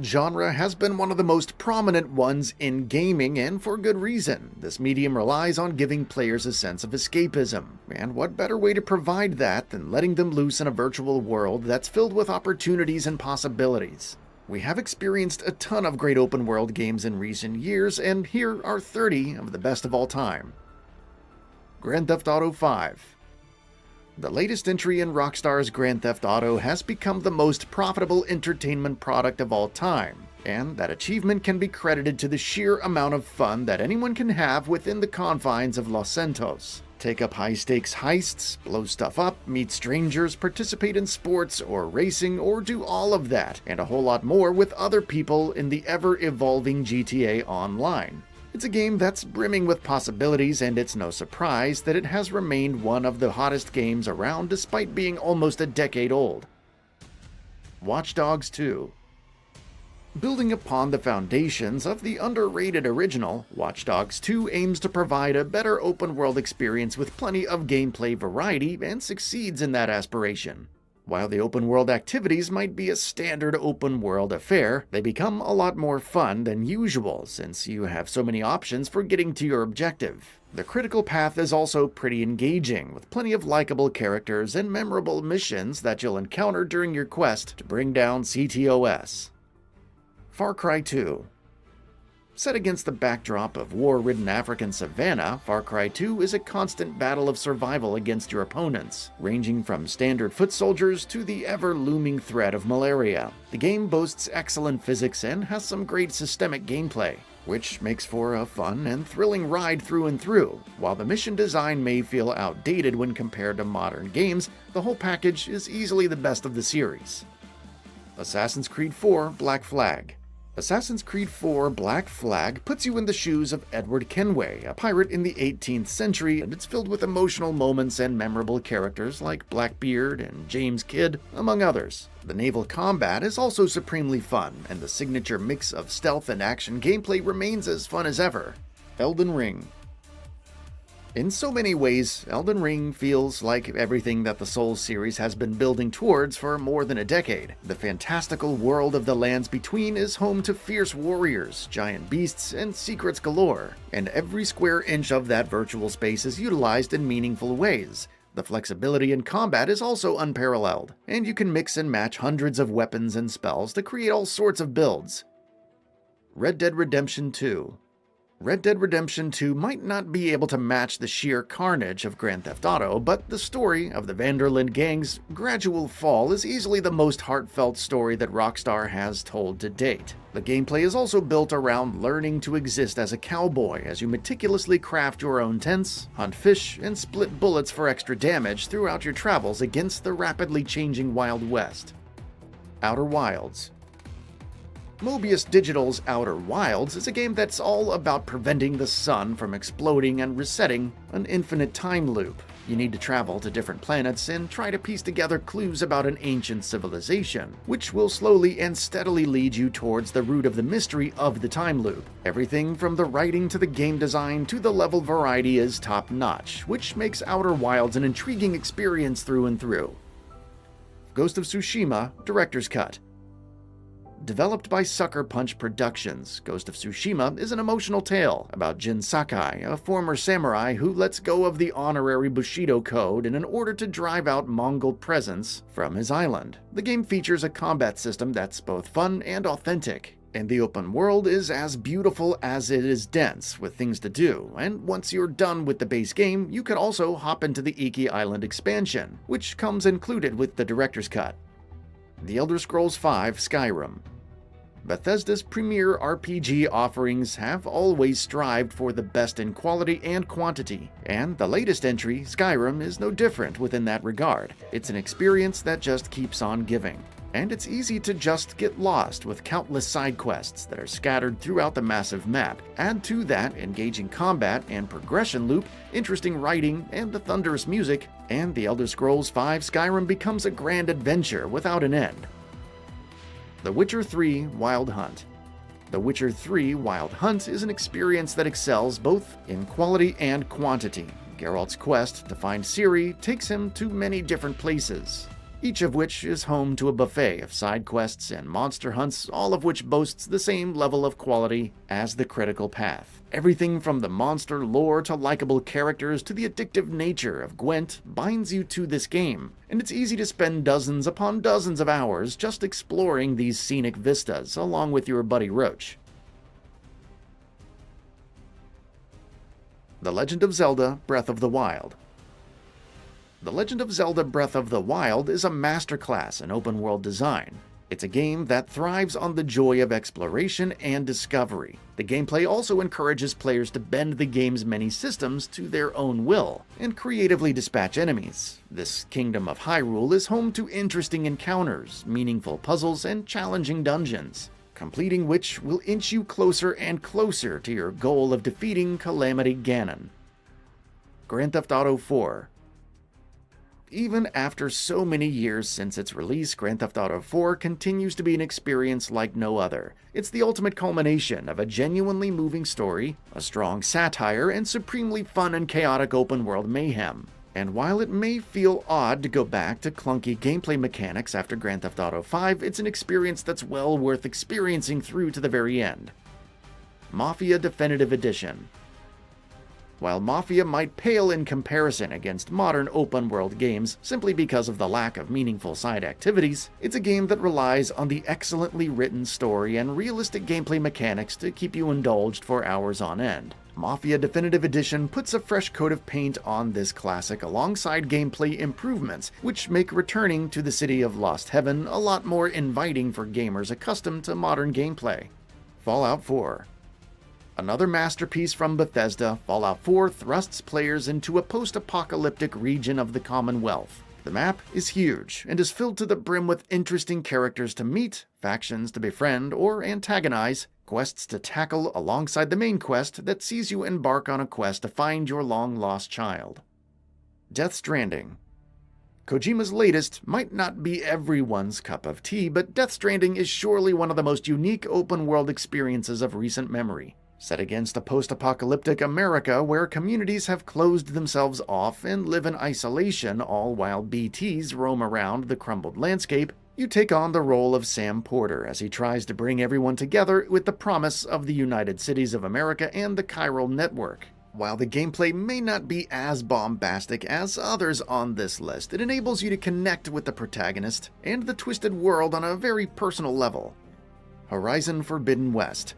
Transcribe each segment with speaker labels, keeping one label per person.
Speaker 1: Genre has been one of the most prominent ones in gaming, and for good reason. This medium relies on giving players a sense of escapism, and what better way to provide that than letting them loose in a virtual world that's filled with opportunities and possibilities. We have experienced a ton of great open world games in recent years, and here are 30 of the best of all time. Grand Theft Auto 5. The latest entry in Rockstar's Grand Theft Auto has become the most profitable entertainment product of all time, and that achievement can be credited to the sheer amount of fun that anyone can have within the confines of Los Santos. Take up high-stakes heists, blow stuff up, meet strangers, participate in sports or racing, or do all of that, and a whole lot more with other people in the ever-evolving GTA Online. It's a game that's brimming with possibilities, and it's no surprise that it has remained one of the hottest games around despite being almost a decade old. Watch Dogs 2. Building upon the foundations of the underrated original, Watch Dogs 2 aims to provide a better open-world experience with plenty of gameplay variety and succeeds in that aspiration. While the open-world activities might be a standard open-world affair, they become a lot more fun than usual since you have so many options for getting to your objective. The critical path is also pretty engaging, with plenty of likable characters and memorable missions that you'll encounter during your quest to bring down CTOS. Far Cry 2. Set against the backdrop of war-ridden African savanna, Far Cry 2 is a constant battle of survival against your opponents, ranging from standard foot soldiers to the ever-looming threat of malaria. The game boasts excellent physics and has some great systemic gameplay, which makes for a fun and thrilling ride through and through. While the mission design may feel outdated when compared to modern games, the whole package is easily the best of the series. Assassin's Creed 4 Black Flag. Assassin's Creed 4 Black Flag puts you in the shoes of Edward Kenway, a pirate in the 18th century, and it's filled with emotional moments and memorable characters like Blackbeard and James Kidd, among others. The naval combat is also supremely fun, and the signature mix of stealth and action gameplay remains as fun as ever. Elden Ring. In so many ways, Elden Ring feels like everything that the Souls series has been building towards for more than a decade. The fantastical world of the Lands Between is home to fierce warriors, giant beasts, and secrets galore, and every square inch of that virtual space is utilized in meaningful ways. The flexibility in combat is also unparalleled, and you can mix and match hundreds of weapons and spells to create all sorts of builds. Red Dead Redemption 2. Red Dead Redemption 2 might not be able to match the sheer carnage of Grand Theft Auto, but the story of the Van der Linde gang's gradual fall is easily the most heartfelt story that Rockstar has told to date. The gameplay is also built around learning to exist as a cowboy as you meticulously craft your own tents, hunt fish, and split bullets for extra damage throughout your travels against the rapidly changing Wild West. Outer Wilds. Mobius Digital's Outer Wilds is a game that's all about preventing the sun from exploding and resetting an infinite time loop. You need to travel to different planets and try to piece together clues about an ancient civilization, which will slowly and steadily lead you towards the root of the mystery of the time loop. Everything from the writing to the game design to the level variety is top-notch, which makes Outer Wilds an intriguing experience through and through. Ghost of Tsushima Director's Cut. Developed by Sucker Punch Productions, Ghost of Tsushima is an emotional tale about Jin Sakai, a former samurai who lets go of the honorary Bushido code in order to drive out Mongol presence from his island. The game features a combat system that's both fun and authentic, and the open world is as beautiful as it is dense with things to do, and once you're done with the base game, you can also hop into the Iki Island expansion, which comes included with the Director's Cut. The Elder Scrolls V Skyrim. Bethesda's premier RPG offerings have always strived for the best in quality and quantity, and the latest entry, Skyrim, is no different within that regard. It's an experience that just keeps on giving. And it's easy to just get lost with countless side quests that are scattered throughout the massive map. Add to that engaging combat and progression loop, interesting writing, and the thunderous music, and the Elder Scrolls V Skyrim becomes a grand adventure without an end. The Witcher 3 Wild Hunt. The Witcher 3 Wild Hunt is an experience that excels both in quality and quantity. Geralt's quest to find Ciri takes him to many different places, each of which is home to a buffet of side quests and monster hunts, all of which boasts the same level of quality as the Critical Path. Everything from the monster lore to likable characters to the addictive nature of Gwent binds you to this game, and it's easy to spend dozens upon dozens of hours just exploring these scenic vistas along with your buddy Roach. The Legend of Zelda: Breath of the Wild. The Legend of Zelda: Breath of the Wild is a masterclass in open-world design. It's a game that thrives on the joy of exploration and discovery. The gameplay also encourages players to bend the game's many systems to their own will, and creatively dispatch enemies. This Kingdom of Hyrule is home to interesting encounters, meaningful puzzles, and challenging dungeons, completing which will inch you closer and closer to your goal of defeating Calamity Ganon. Grand Theft Auto 4. Even after so many years since its release, Grand Theft Auto 4 continues to be an experience like no other. It's the ultimate culmination of a genuinely moving story, a strong satire, and supremely fun and chaotic open-world mayhem. And while it may feel odd to go back to clunky gameplay mechanics after Grand Theft Auto 5, it's an experience that's well worth experiencing through to the very end. Mafia Definitive Edition. While Mafia might pale in comparison against modern open-world games simply because of the lack of meaningful side activities, it's a game that relies on the excellently written story and realistic gameplay mechanics to keep you indulged for hours on end. Mafia Definitive Edition puts a fresh coat of paint on this classic alongside gameplay improvements, which make returning to the City of Lost Heaven a lot more inviting for gamers accustomed to modern gameplay. Fallout 4. Another masterpiece from Bethesda, Fallout 4 thrusts players into a post-apocalyptic region of the Commonwealth. The map is huge and is filled to the brim with interesting characters to meet, factions to befriend or antagonize, quests to tackle alongside the main quest that sees you embark on a quest to find your long-lost child. Death Stranding. Kojima's latest might not be everyone's cup of tea, but Death Stranding is surely one of the most unique open-world experiences of recent memory. Set against a post-apocalyptic America where communities have closed themselves off and live in isolation all while BTs roam around the crumbled landscape, you take on the role of Sam Porter as he tries to bring everyone together with the promise of the United Cities of America and the Chiral Network. While the gameplay may not be as bombastic as others on this list, it enables you to connect with the protagonist and the twisted world on a very personal level. Horizon Forbidden West.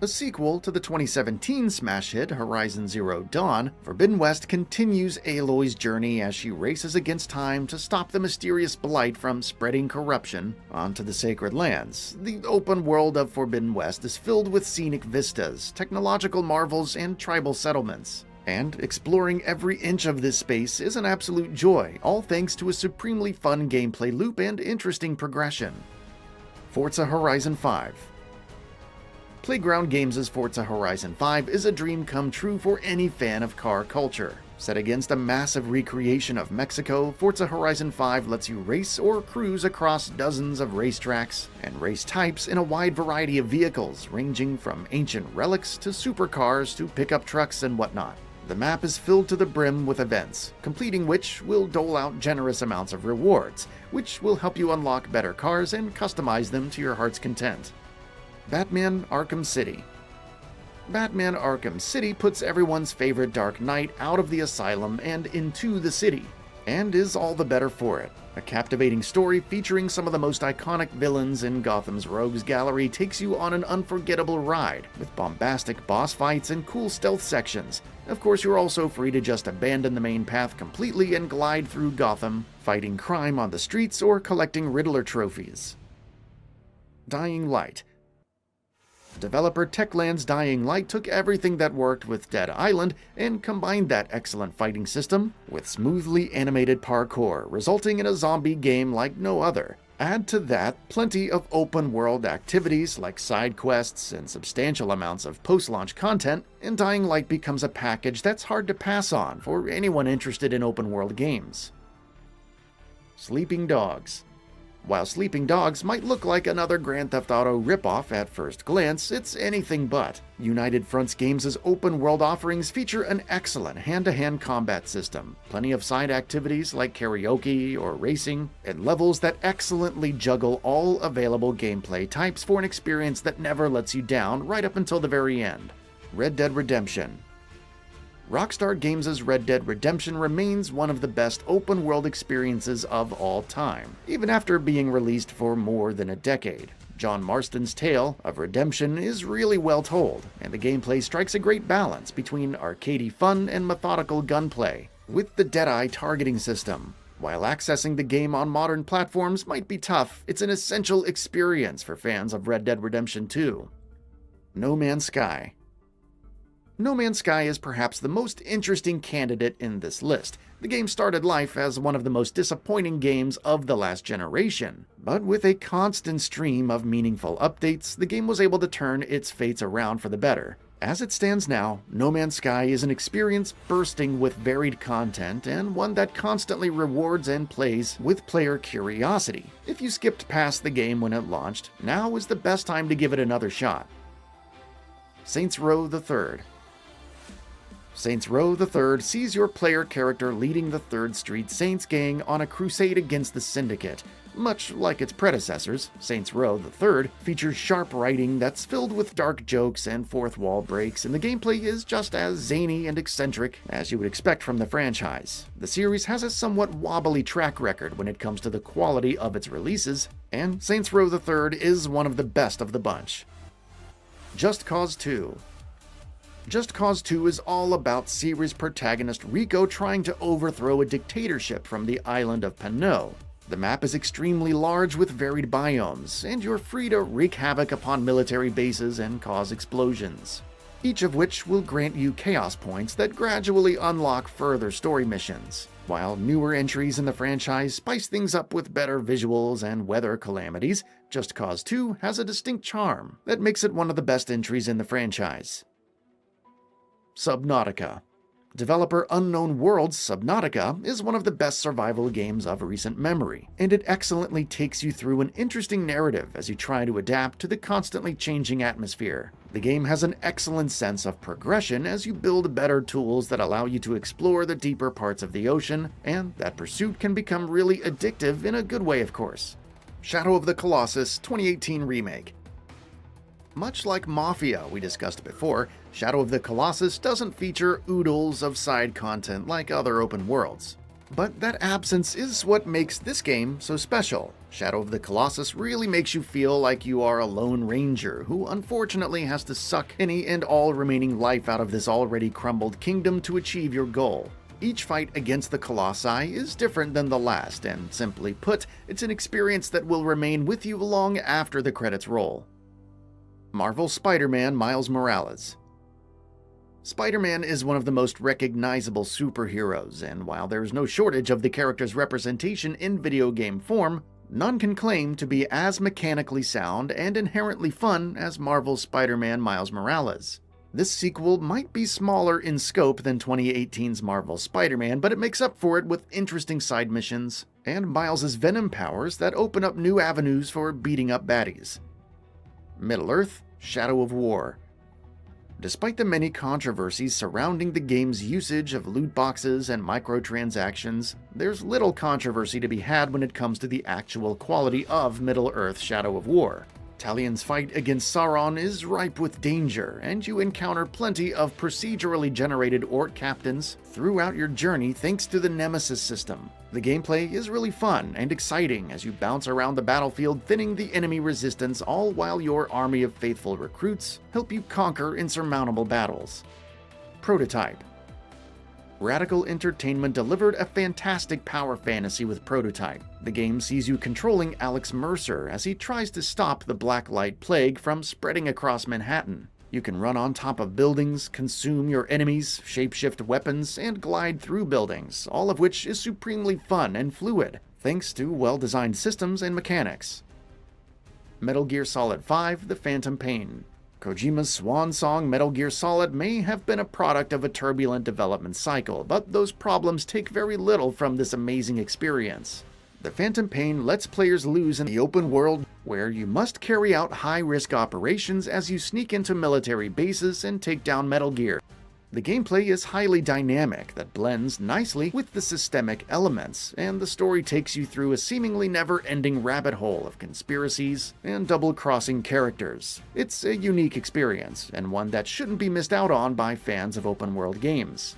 Speaker 1: A sequel to the 2017 smash hit Horizon Zero Dawn, Forbidden West continues Aloy's journey as she races against time to stop the mysterious blight from spreading corruption onto the Sacred Lands. The open world of Forbidden West is filled with scenic vistas, technological marvels, and tribal settlements. And exploring every inch of this space is an absolute joy, all thanks to a supremely fun gameplay loop and interesting progression. Forza Horizon 5. Playground Games' Forza Horizon 5 is a dream come true for any fan of car culture. Set against a massive recreation of Mexico, Forza Horizon 5 lets you race or cruise across dozens of racetracks and race types in a wide variety of vehicles, ranging from ancient relics to supercars to pickup trucks and whatnot. The map is filled to the brim with events, completing which will dole out generous amounts of rewards, which will help you unlock better cars and customize them to your heart's content. Batman Arkham City. Batman Arkham City puts everyone's favorite Dark Knight out of the asylum and into the city, and is all the better for it. A captivating story featuring some of the most iconic villains in Gotham's rogues gallery takes you on an unforgettable ride, with bombastic boss fights and cool stealth sections. Of course, you're also free to just abandon the main path completely and glide through Gotham, fighting crime on the streets or collecting Riddler trophies. Dying Light. Developer Techland's Dying Light took everything that worked with Dead Island and combined that excellent fighting system with smoothly animated parkour, resulting in a zombie game like no other. Add to that plenty of open-world activities like side quests and substantial amounts of post-launch content, and Dying Light becomes a package that's hard to pass on for anyone interested in open-world games. Sleeping Dogs. While Sleeping Dogs might look like another Grand Theft Auto ripoff at first glance, it's anything but. United Fronts Games' open-world offerings feature an excellent hand-to-hand combat system, plenty of side activities like karaoke or racing, and levels that excellently juggle all available gameplay types for an experience that never lets you down right up until the very end. Red Dead Redemption. Rockstar Games' Red Dead Redemption remains one of the best open-world experiences of all time, even after being released for more than a decade. John Marston's tale of redemption is really well told, and the gameplay strikes a great balance between arcadey fun and methodical gunplay, with the Deadeye targeting system. While accessing the game on modern platforms might be tough, it's an essential experience for fans of Red Dead Redemption 2. No Man's Sky. No Man's Sky is perhaps the most interesting candidate in this list. The game started life as one of the most disappointing games of the last generation, but with a constant stream of meaningful updates, the game was able to turn its fates around for the better. As it stands now, No Man's Sky is an experience bursting with varied content and one that constantly rewards and plays with player curiosity. If you skipped past the game when it launched, now is the best time to give it another shot. Saints Row the Third. Saints Row the Third sees your player character leading the 3rd Street Saints gang on a crusade against the Syndicate. Much like its predecessors, Saints Row the Third features sharp writing that's filled with dark jokes and fourth wall breaks, and the gameplay is just as zany and eccentric as you would expect from the franchise. The series has a somewhat wobbly track record when it comes to the quality of its releases, and Saints Row the Third is one of the best of the bunch. Just Cause 2. Just Cause 2 is all about series protagonist Rico trying to overthrow a dictatorship from the island of Pinot. The map is extremely large with varied biomes, and you're free to wreak havoc upon military bases and cause explosions, each of which will grant you chaos points that gradually unlock further story missions. While newer entries in the franchise spice things up with better visuals and weather calamities, Just Cause 2 has a distinct charm that makes it one of the best entries in the franchise. Subnautica. Developer Unknown Worlds' Subnautica is one of the best survival games of recent memory, and it excellently takes you through an interesting narrative as you try to adapt to the constantly changing atmosphere. The game has an excellent sense of progression as you build better tools that allow you to explore the deeper parts of the ocean, and that pursuit can become really addictive in a good way, of course. Shadow of the Colossus 2018 Remake. Much like Mafia we discussed before, Shadow of the Colossus doesn't feature oodles of side content like other open worlds. But that absence is what makes this game so special. Shadow of the Colossus really makes you feel like you are a lone ranger who unfortunately has to suck any and all remaining life out of this already crumbled kingdom to achieve your goal. Each fight against the Colossi is different than the last, and simply put, it's an experience that will remain with you long after the credits roll. Marvel Spider-Man Miles Morales. Spider-Man is one of the most recognizable superheroes, and while there's no shortage of the character's representation in video game form, none can claim to be as mechanically sound and inherently fun as Marvel's Spider-Man Miles Morales. This sequel might be smaller in scope than 2018's Marvel Spider-Man, but it makes up for it with interesting side missions and Miles' Venom powers that open up new avenues for beating up baddies. Middle-earth: Shadow of War. Despite the many controversies surrounding the game's usage of loot boxes and microtransactions, there's little controversy to be had when it comes to the actual quality of Middle-earth: Shadow of War. Talion's fight against Sauron is ripe with danger, and you encounter plenty of procedurally generated orc captains throughout your journey thanks to the Nemesis system. The gameplay is really fun and exciting as you bounce around the battlefield thinning the enemy resistance, all while your army of faithful recruits help you conquer insurmountable battles. Prototype. Radical Entertainment delivered a fantastic power fantasy with Prototype. The game sees you controlling Alex Mercer as he tries to stop the Blacklight Plague from spreading across Manhattan. You can run on top of buildings, consume your enemies, shapeshift weapons, and glide through buildings, all of which is supremely fun and fluid, thanks to well-designed systems and mechanics. Metal Gear Solid 5: The Phantom Pain. Kojima's swan song Metal Gear Solid may have been a product of a turbulent development cycle, but those problems take very little from this amazing experience. The Phantom Pain lets players lose in the open world where you must carry out high-risk operations as you sneak into military bases and take down Metal Gear. The gameplay is highly dynamic that blends nicely with the systemic elements, and the story takes you through a seemingly never-ending rabbit hole of conspiracies and double-crossing characters. It's a unique experience, and one that shouldn't be missed out on by fans of open-world games.